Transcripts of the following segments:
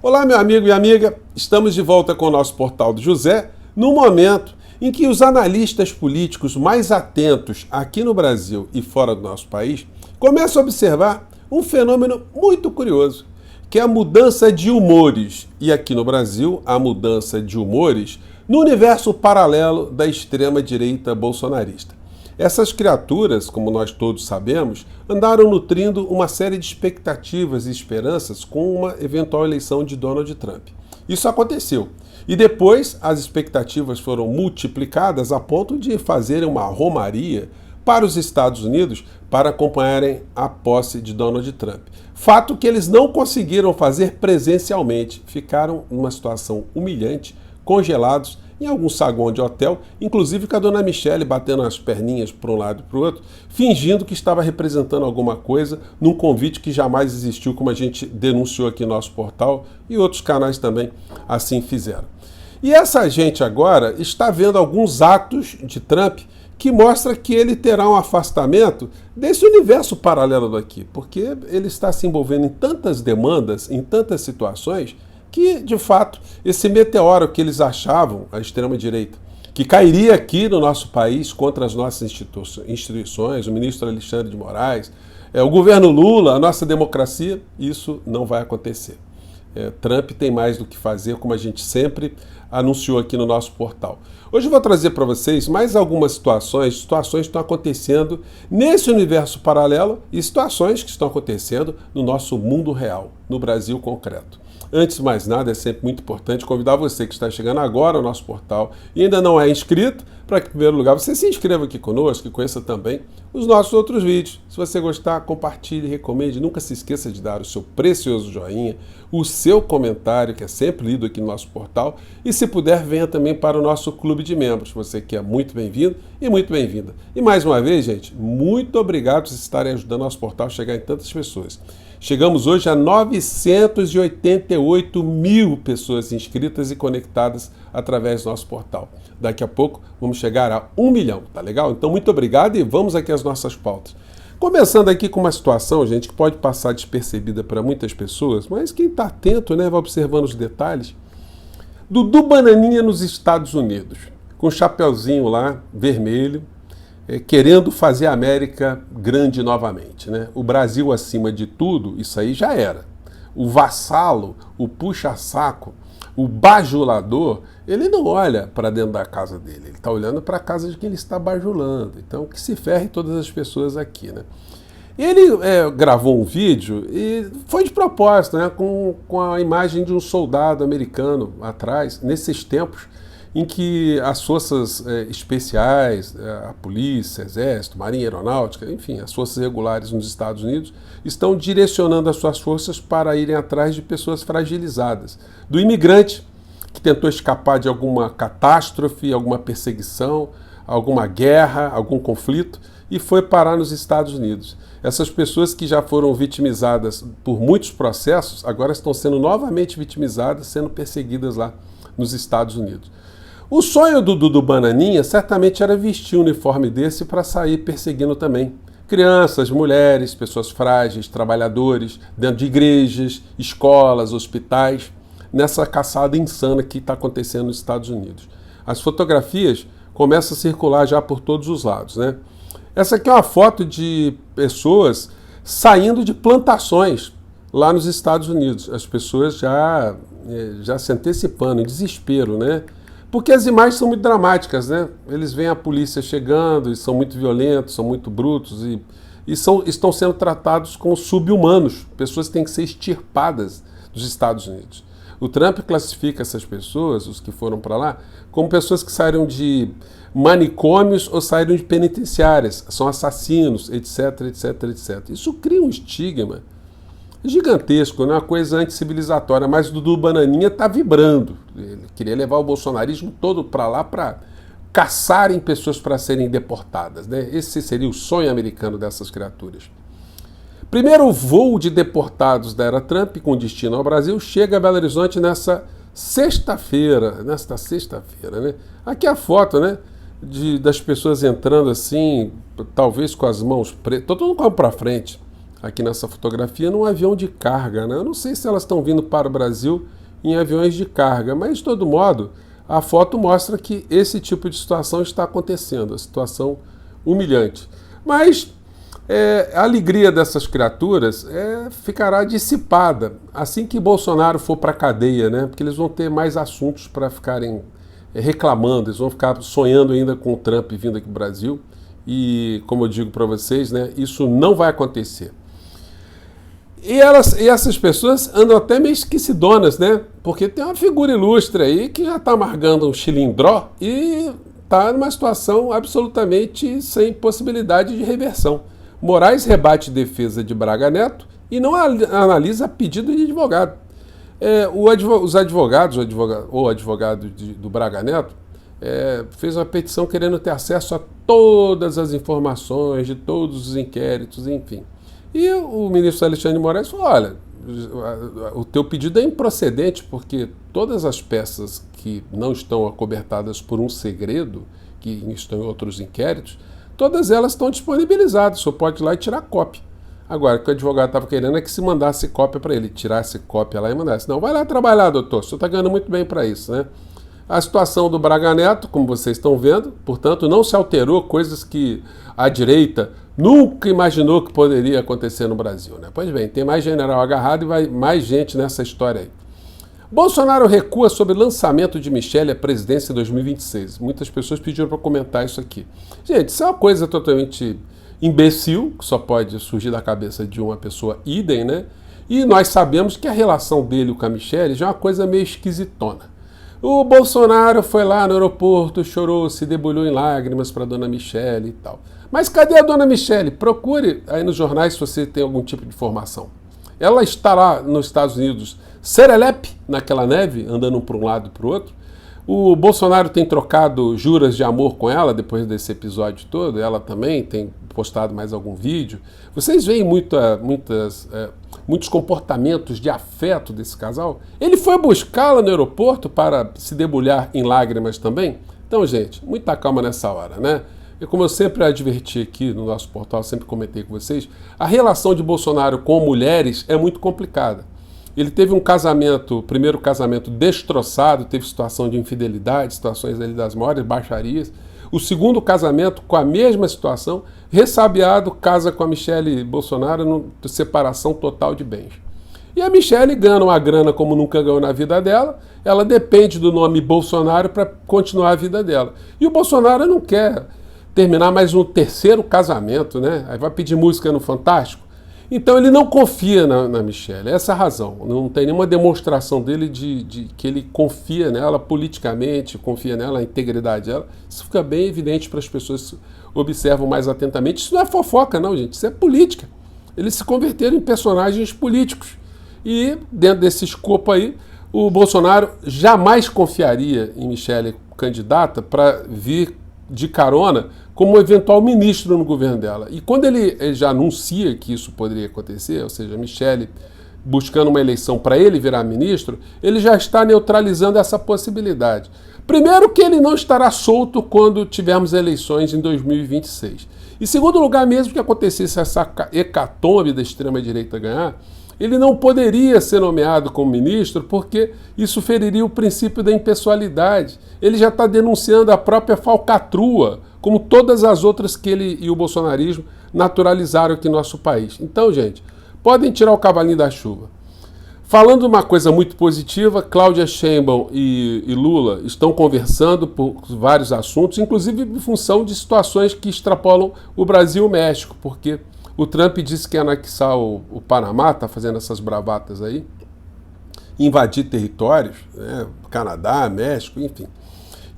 Olá, meu amigo e amiga, estamos de volta com o nosso Portal do José, num momento em que os analistas políticos mais atentos aqui no Brasil e fora do nosso país começam a observar um fenômeno muito curioso, que é a mudança de humores, e aqui no Brasil, a mudança de humores no universo paralelo da extrema-direita bolsonarista. Essas criaturas, como nós todos sabemos, andaram nutrindo uma série de expectativas e esperanças com uma eventual eleição de Donald Trump. Isso aconteceu. E depois as expectativas foram multiplicadas a ponto de fazerem uma romaria para os Estados Unidos para acompanharem a posse de Donald Trump. Fato que eles não conseguiram fazer presencialmente. Ficaram numa situação humilhante, congelados em algum saguão de hotel, inclusive com a dona Michele batendo as perninhas para um lado e para o outro, fingindo que estava representando alguma coisa num convite que jamais existiu, como a gente denunciou aqui no nosso portal e outros canais também assim fizeram. E essa gente agora está vendo alguns atos de Trump que mostra que ele terá um afastamento desse universo paralelo daqui, porque ele está se envolvendo em tantas demandas, em tantas situações, que, de fato, esse meteoro que eles achavam, a extrema-direita, que cairia aqui no nosso país contra as nossas instituições, o ministro Alexandre de Moraes, o governo Lula, a nossa democracia, isso não vai acontecer. Trump tem mais do que fazer, como a gente sempre anunciou aqui no nosso portal. Hoje eu vou trazer para vocês mais algumas situações que estão acontecendo nesse universo paralelo e situações que estão acontecendo no nosso mundo real, no Brasil concreto. Antes de mais nada, é sempre muito importante convidar você que está chegando agora ao nosso portal e ainda não é inscrito, para que, em primeiro lugar, você se inscreva aqui conosco e conheça também os nossos outros vídeos. Se você gostar, compartilhe, recomende. Nunca se esqueça de dar o seu precioso joinha, o seu comentário, que é sempre lido aqui no nosso portal. E, se puder, venha também para o nosso clube de membros. Você que é muito bem-vindo e muito bem-vinda. E, mais uma vez, gente, muito obrigado por estarem ajudando o nosso portal a chegar em tantas pessoas. Chegamos hoje a 988 mil pessoas inscritas e conectadas através do nosso portal. Daqui a pouco vamos chegar a 1 milhão, tá legal? Então, muito obrigado e vamos aqui às nossas pautas. Começando aqui com uma situação, gente, que pode passar despercebida para muitas pessoas, mas quem está atento, né, vai observando os detalhes. Dudu Bananinha nos Estados Unidos, com um chapeuzinho lá, vermelho, querendo fazer a América grande novamente, né? O Brasil acima de tudo, isso aí já era. O vassalo, o puxa-saco, o bajulador, ele não olha para dentro da casa dele, ele está olhando para a casa de quem ele está bajulando. Então, que se ferre todas as pessoas aqui, né? Ele gravou um vídeo e foi de propósito, né? Com a imagem de um soldado americano atrás, nesses tempos em que as forças especiais, a polícia, exército, marinha aeronáutica, enfim, as forças regulares nos Estados Unidos, estão direcionando as suas forças para irem atrás de pessoas fragilizadas. Do imigrante que tentou escapar de alguma catástrofe, alguma perseguição, alguma guerra, algum conflito, e foi parar nos Estados Unidos. Essas pessoas que já foram vitimizadas por muitos processos, agora estão sendo novamente vitimizadas, sendo perseguidas lá nos Estados Unidos. O sonho do Dudu Bananinha certamente era vestir um uniforme desse para sair perseguindo também crianças, mulheres, pessoas frágeis, trabalhadores, dentro de igrejas, escolas, hospitais, nessa caçada insana que está acontecendo nos Estados Unidos. As fotografias começam a circular já por todos os lados, né? Essa aqui é uma foto de pessoas saindo de plantações lá nos Estados Unidos. As pessoas já se antecipando, em desespero, né? Porque as imagens são muito dramáticas, né? Eles veem a polícia chegando e são muito violentos, são muito brutos e estão sendo tratados como sub-humanos, pessoas que têm que ser extirpadas dos Estados Unidos. O Trump classifica essas pessoas, os que foram para lá, como pessoas que saíram de manicômios ou saíram de penitenciárias, são assassinos, etc, etc, etc. Isso cria um estigma gigantesco, né? Uma coisa anticivilizatória, mas o Dudu Bananinha está vibrando. Ele queria levar o bolsonarismo todo para lá para caçarem pessoas para serem deportadas, né? Esse seria o sonho americano dessas criaturas. Primeiro voo de deportados da era Trump com destino ao Brasil chega a Belo Horizonte nesta sexta-feira, né? Aqui a foto, né? Das pessoas entrando assim, talvez com as mãos pretas, todo mundo corre para frente. aqui nessa fotografia, num avião de carga, né? Eu não sei se elas estão vindo para o Brasil em aviões de carga, mas de todo modo, a foto mostra que esse tipo de situação está acontecendo, a situação humilhante. Mas a alegria dessas criaturas ficará dissipada assim que Bolsonaro for para a cadeia, né? Porque eles vão ter mais assuntos para ficarem reclamando, eles vão ficar sonhando ainda com o Trump vindo aqui para o Brasil. E, como eu digo para vocês, né, isso não vai acontecer. E essas pessoas andam até meio esquecidonas, né? Porque tem uma figura ilustre aí que já está amargando um chilindró e está numa situação absolutamente sem possibilidade de reversão. Moraes rebate defesa de Braga Neto e não analisa pedido de advogado. Os advogados, o advogado do Braga Neto, fez uma petição querendo ter acesso a todas as informações de todos os inquéritos, enfim. E o ministro Alexandre de Moraes falou, olha, o teu pedido é improcedente porque todas as peças que não estão acobertadas por um segredo, que estão em outros inquéritos, todas elas estão disponibilizadas, o senhor pode ir lá e tirar cópia. Agora, o que o advogado estava querendo é que se mandasse cópia para ele, tirasse cópia lá e mandasse. Não, vai lá trabalhar, doutor, o senhor está ganhando muito bem para isso, né? A situação do Braga Neto, como vocês estão vendo, portanto, não se alterou, coisas que a direita nunca imaginou que poderia acontecer no Brasil, né? Pois bem, tem mais general agarrado e vai mais gente nessa história aí. Bolsonaro recua sobre lançamento de Michele à presidência em 2026. Muitas pessoas pediram para comentar isso aqui. Gente, isso é uma coisa totalmente imbecil, que só pode surgir da cabeça de uma pessoa idem, né? E nós sabemos que a relação dele com a Michele já é uma coisa meio esquisitona. O Bolsonaro foi lá no aeroporto, chorou, se debulhou em lágrimas para a dona Michele e tal. Mas cadê a dona Michele? Procure aí nos jornais se você tem algum tipo de informação. Ela está lá nos Estados Unidos, serelepe, naquela neve, andando para um lado e para o outro. O Bolsonaro tem trocado juras de amor com ela depois desse episódio todo. Ela também tem postado mais algum vídeo. Vocês veem muitos comportamentos de afeto desse casal? Ele foi buscá-la no aeroporto para se debulhar em lágrimas também? Então, gente, muita calma nessa hora, né? E como eu sempre adverti aqui no nosso portal, sempre comentei com vocês, a relação de Bolsonaro com mulheres é muito complicada. Ele teve um casamento, primeiro casamento destroçado, teve situação de infidelidade, situações ali das maiores baixarias. O segundo casamento, com a mesma situação, ressabiado, casa com a Michele Bolsonaro, separação total de bens. E a Michele ganha uma grana como nunca ganhou na vida dela, ela depende do nome Bolsonaro para continuar a vida dela. E o Bolsonaro não quer terminar mais um terceiro casamento, né? Aí vai pedir música no Fantástico. Então ele não confia na Michele, essa é a razão. Não tem nenhuma demonstração dele de que ele confia nela politicamente, confia nela, a integridade dela. Isso fica bem evidente para as pessoas que observam mais atentamente. Isso não é fofoca não, gente, isso é política. Eles se converteram em personagens políticos. E dentro desse escopo aí, o Bolsonaro jamais confiaria em Michele candidata para vir de carona como eventual ministro no governo dela. E quando ele já anuncia que isso poderia acontecer, ou seja, Michele buscando uma eleição para ele virar ministro, ele já está neutralizando essa possibilidade. Primeiro que ele não estará solto quando tivermos eleições em 2026. E segundo lugar, mesmo que acontecesse essa hecatombe da extrema-direita ganhar, ele não poderia ser nomeado como ministro porque isso feriria o princípio da impessoalidade. Ele já está denunciando a própria falcatrua, como todas as outras que ele e o bolsonarismo naturalizaram aqui no nosso país. Então, gente, podem tirar o cavalinho da chuva. Falando uma coisa muito positiva, Cláudia Sheinbaum e Lula estão conversando por vários assuntos, inclusive em função de situações que extrapolam o Brasil e o México, porque o Trump disse que ia anexar o Panamá, está fazendo essas bravatas aí, invadir territórios, né, Canadá, México, enfim.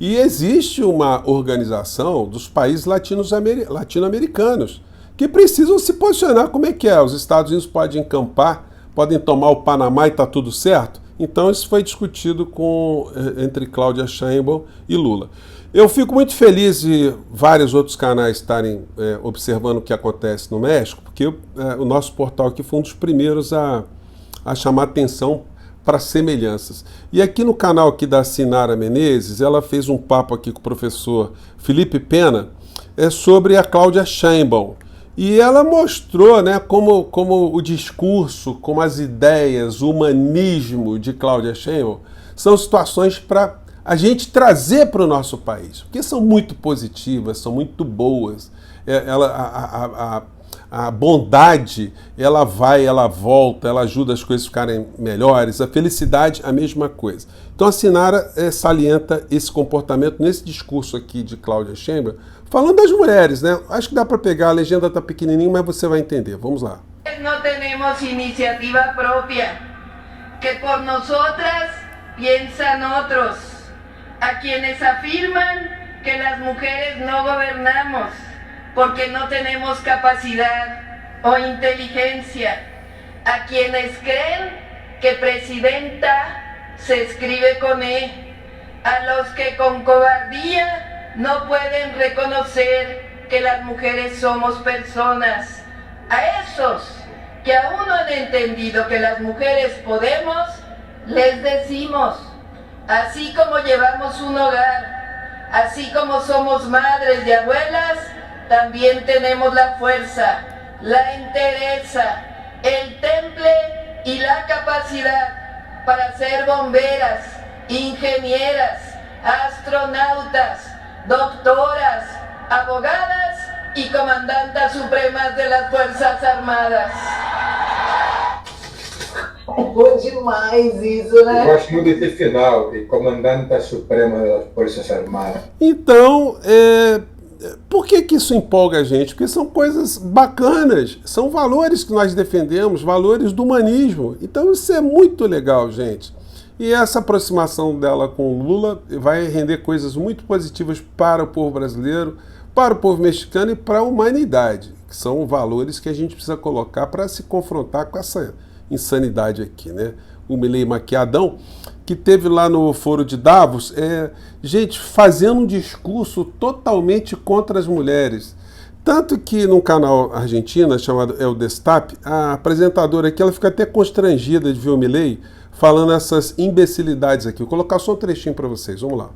E existe uma organização dos países latino-americanos que precisam se posicionar. Como é que é? Os Estados Unidos podem encampar, podem tomar o Panamá e está tudo certo? Então isso foi discutido entre Cláudia Sheinbaum e Lula. Eu fico muito feliz de vários outros canais estarem observando o que acontece no México, porque o nosso portal aqui foi um dos primeiros a chamar atenção para semelhanças. E aqui no canal aqui da Sinara Menezes, ela fez um papo aqui com o professor Felipe Pena sobre a Cláudia Sheinbaum. E ela mostrou, né, como o discurso, como as ideias, o humanismo de Cláudia Sheinbaum são situações para a gente trazer para o nosso país, porque são muito positivas, são muito boas. A bondade, ela vai, ela volta, ela ajuda as coisas a ficarem melhores. A felicidade, a mesma coisa. Então a Sinara salienta esse comportamento nesse discurso aqui de Cláudia Sheinbaum, falando das mulheres, né? Acho que dá para pegar, a legenda está pequenininha, mas você vai entender. Vamos lá. Não temos iniciativa própria, que por nosotras piensan otros, a quienes afirman que las mujeres no gobernamos porque no tenemos capacidad o inteligencia, a quienes creen que presidenta se escribe con E, a los que con cobardía no pueden reconocer que las mujeres somos personas, a esos que aún no han entendido que las mujeres podemos, les decimos, así como llevamos un hogar, así como somos madres y abuelas, también tenemos la fuerza, la entereza, el temple y la capacidad para ser bomberas, ingenieras, astronautas, doctoras, abogadas y comandantas supremas de las Fuerzas Armadas. Bom demais isso, né? Eu gosto muito desse final, de comandante suprema das Forças Armadas. Então, por que isso empolga a gente? Porque são coisas bacanas, são valores que nós defendemos, valores do humanismo. Então isso é muito legal, gente. E essa aproximação dela com o Lula vai render coisas muito positivas para o povo brasileiro, para o povo mexicano e para a humanidade, que são valores que a gente precisa colocar para se confrontar com essa insanidade aqui, né? O Milei maquiadão, que teve lá no Foro de Davos, gente fazendo um discurso totalmente contra as mulheres. Tanto que num canal argentino chamado El Destape, a apresentadora aqui, ela fica até constrangida de ver o Milei falando essas imbecilidades aqui. Vou colocar só um trechinho para vocês, vamos lá.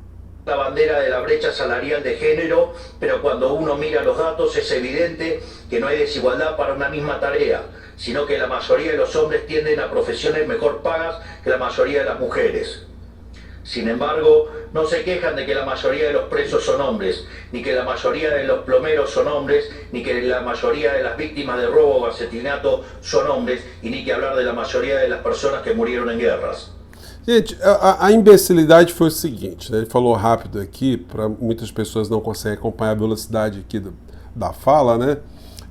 La bandera de la brecha salarial de género, pero cuando uno mira los datos es evidente que no hay desigualdad para una misma tarea, sino que la mayoría de los hombres tienden a profesiones mejor pagas que la mayoría de las mujeres. Sin embargo, no se quejan de que la mayoría de los presos son hombres, ni que la mayoría de los plomeros son hombres, ni que la mayoría de las víctimas de robo o asesinato son hombres, y ni que hablar de la mayoría de las personas que murieron en guerras. Gente, a imbecilidade foi o seguinte, né? Ele falou rápido aqui, para muitas pessoas não conseguem acompanhar a velocidade aqui da fala, né?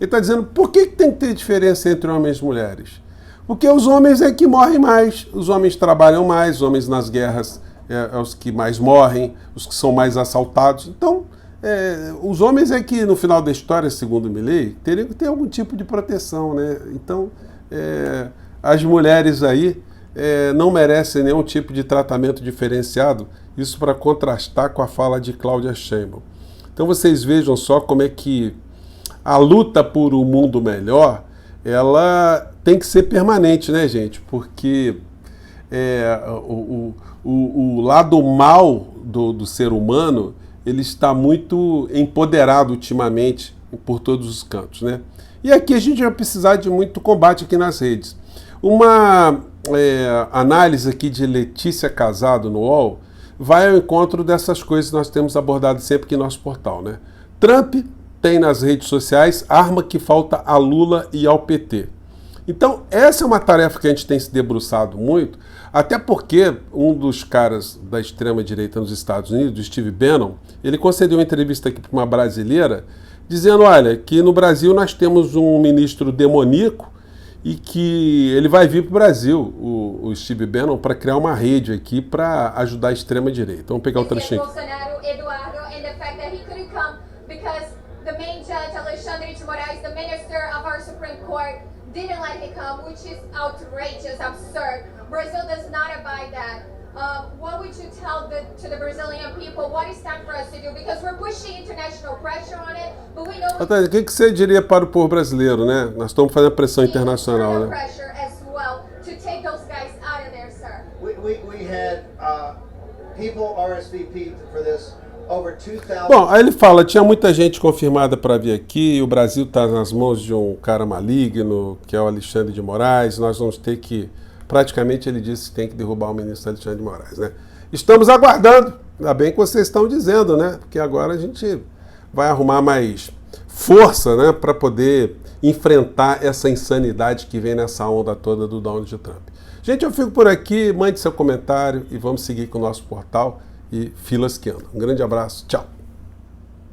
Ele está dizendo, por que tem que ter diferença entre homens e mulheres? Porque os homens é que morrem mais, os homens trabalham mais, os homens nas guerras é os que mais morrem, os que são mais assaltados. Então, os homens é que, no final da história, segundo Milei, teriam que ter algum tipo de proteção, né? Então, as mulheres aí não merecem nenhum tipo de tratamento diferenciado, isso para contrastar com a fala de Cláudia Sheinbaum. Então, vocês vejam só como é que a luta por um mundo melhor, ela tem que ser permanente, né, gente? Porque o lado mal do ser humano, ele está muito empoderado ultimamente por todos os cantos, né? E aqui a gente vai precisar de muito combate aqui nas redes. Uma análise aqui de Letícia Casado no UOL vai ao encontro dessas coisas que nós temos abordado sempre aqui no nosso portal, né? Trump tem nas redes sociais arma que falta a Lula e ao PT. Então, essa é uma tarefa que a gente tem se debruçado muito, até porque um dos caras da extrema-direita nos Estados Unidos, Steve Bannon, ele concedeu uma entrevista aqui para uma brasileira, dizendo, olha, que no Brasil nós temos um ministro demoníaco e que ele vai vir para o Brasil, o Steve Bannon, para criar uma rede aqui para ajudar a extrema-direita. Vamos pegar o trechinho aqui. The main judge, Alexandre de Moraes, the minister of our Supreme Court, didn't let him come, which is outrageous, absurd. Brazil does not abide that. What would you tell to the Brazilian people? What is time for us to do? Because we're pushing international pressure on it, but we know... O que você diria para o povo brasileiro, né? Nós estamos fazendo pressão internacional, né? Pressure as well to take those guys out of there, sir. We had people RSVP for this over 2,000. Bom, aí ele fala, tinha muita gente confirmada para vir aqui, o Brasil está nas mãos de um cara maligno, que é o Alexandre de Moraes, nós vamos ter que, praticamente ele disse que tem que derrubar o ministro Alexandre de Moraes, né? Estamos aguardando, ainda bem que vocês estão dizendo, né? Porque agora a gente vai arrumar mais força, né, para poder enfrentar essa insanidade que vem nessa onda toda do Donald Trump. Gente, eu fico por aqui, mande seu comentário e vamos seguir com o nosso portal e filas que andam. Um grande abraço, tchau!